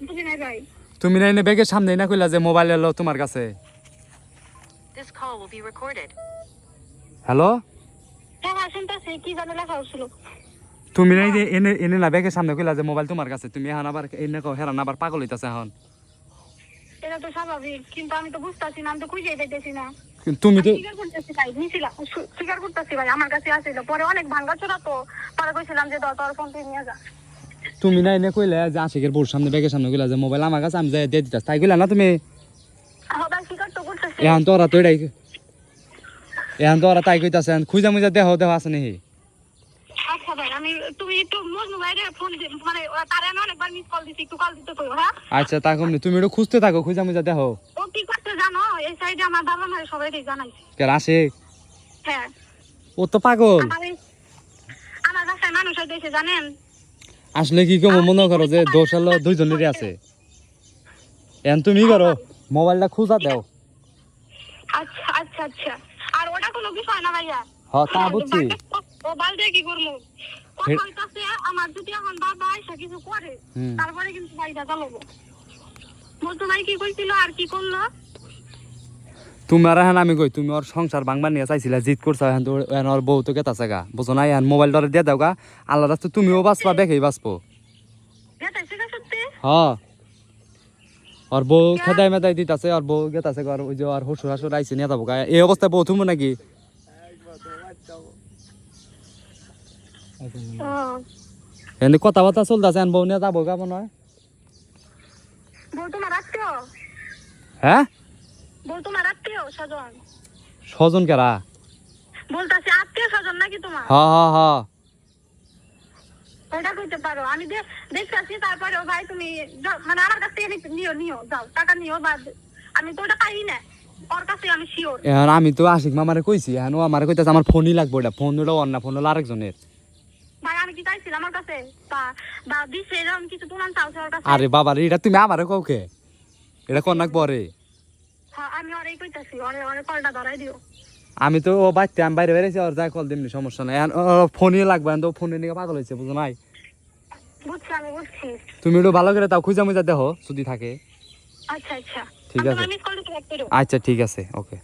বুঝি নাই ভাই। তুমি না এনে ব্যাগের সামনে না কইলা যে মোবাইল এলো তোমার কাছে। হ্যালো হ্যাঁ শুনতেছি, কি জানো লেখা হচ্ছিল। তুমি না যে এনে এনে না ব্যাগের সামনে কইলা যে মোবাইল তোমার কাছে, তুমি এখন আবার এনে কও হেরান আবার পাগল হইতাছে এখন। এটা তো স্বাভাবিক, কিন্তু আমি তো বুঝতেছি না, আমি তো খুঁজে পাইতেছি না। তুমি তো স্বীকার করতেছি ভাই, নিছিলাম, স্বীকার করতেছি ভাই, আমার কাছে আসছিল। পরে অনেক ভাঙ্গাচোরা তো, পরে কইছিলাম যে তোর ফোন তুই নিয়ে যা। তুমি না এনে কইলা যে আশিকের বউর সামনে ব্যাগের সামনে কইলা যে মোবাইল আমার কাছে, আমি যাই দিয়ে দিতাস, তাই কইলা না তুমি? হ্যাঁ ভাই, স্বীকার তো করতেছি। এখন তো ওরা তো এটাই, এখন তো ওরা তাই কইতাছে, খুঁজা মুজা দেহ দেহ আছে নাকি? আচ্ছা ভাই, তুমি একটু মজনু ভাইরে ফোন মানে তারে আমি অনেকবার মিস কল দিছি, একটু কল দিতে কইও। হ্যাঁ আচ্ছা তা কমনি, তুমি একটু খুঁজতে থাকো, খুঁজা মুজা দেহ। ও কি করতে জানো, এই সাইডে আমার বাবা মারে সবাইকে জানাইছি। কে আশিক? হ্যাঁ ও তো পাগল। আমার বাসায় মানুষ হইতেছে জানেন। আসলে কি কম মনে করো যে দোষ হলো দুইজনেরই আছে। এখন তুমি করো মোবাইলটা খুঁজা দাও। আচ্ছা আচ্ছা আচ্ছা, আর ওটা কোনো বিষয় না ভাইয়া। হ্যাঁ তা বুঝছি। ও বালদে কি করবো, কথা কাছে আমার যদি এখন বাবা এসে কিছু করে তারপরে কিন্তু ভাইটা চালাবো। বলতো ভাই কি কইছিল আর কি করলো? তুমি আর এখন আমি কই, তুমি ওর সংসার ভাঙবার নিয়ে চাইছিলা, জিত করছো, এখন তো ওর বউ তো গেতাছে গা, বুঝো না? এখন মোবাইল ধরে দিয়ে দাও গা, আল্লাহ রাস্তা তুমিও বাঁচবা, দেখেই বাঁচবো। হ্যাঁ ওর বউ খেদাই মেদাই দিতাছে, ওর বউ গেতাছে গা, ওই যে ওর হসুর হাসুর আইসে নিয়ে যাবো গা, এই অবস্থায় বউ তুমি নাকি? এমনি কথাবার্তা চলতেছে, বউ নিয়ে যাবো গা মনে হয়। হ্যাঁ স্বজন কেরা? বলতাছি আত্মীয় স্বজন নাকি তোমার? হ্যাঁ হ্যাঁ হ্যাঁ ওটা কইতে পারো, আমি দেখতেছি। তারপরে ভাই তুমি মানে আমার কাছ থেকে নিও যাও, টাকা নিও, বা আমি তো ওটা পাই না, ওর কাছে আমি শিওর। এখন আমি তো আশিক মামারে কইছি, এখন ও আমারে কইতাছে আমার ফোনই লাগবে, ওটা ফোন হলো অন্য, ফোন হলো আরেকজনের। ভাই আমি কি চাইছিলাম আমার কাছে, বা দিছে এরকম কিছু প্রমাণ চাইছে ওর কাছে? আরে বাবা রে, এটা তুমি আমারে কওকে, এটা কোন নাক পরে? হ্যাঁ আমি ওরই কইতাছি, ওরে কলটা ধরাই দিও। আমি তো ও বাইতে, আমি বাইরে বেরিয়েছি, ওর যাই কল দিমনি, সমস্যা নাই। এখন ফোনই লাগবে, তো ফোনে নিয়ে পাগল হয়েছে, বুঝো নাই? বুঝছি, আমি বুঝছি। তুমি একটু ভালো করে তাও খুঁজা মুজা দেখো যদি থাকে। আচ্ছা আচ্ছা ঠিক আছে, আমি মিস কল দিতে রাখতে। আচ্ছা ঠিক আছে, ওকে।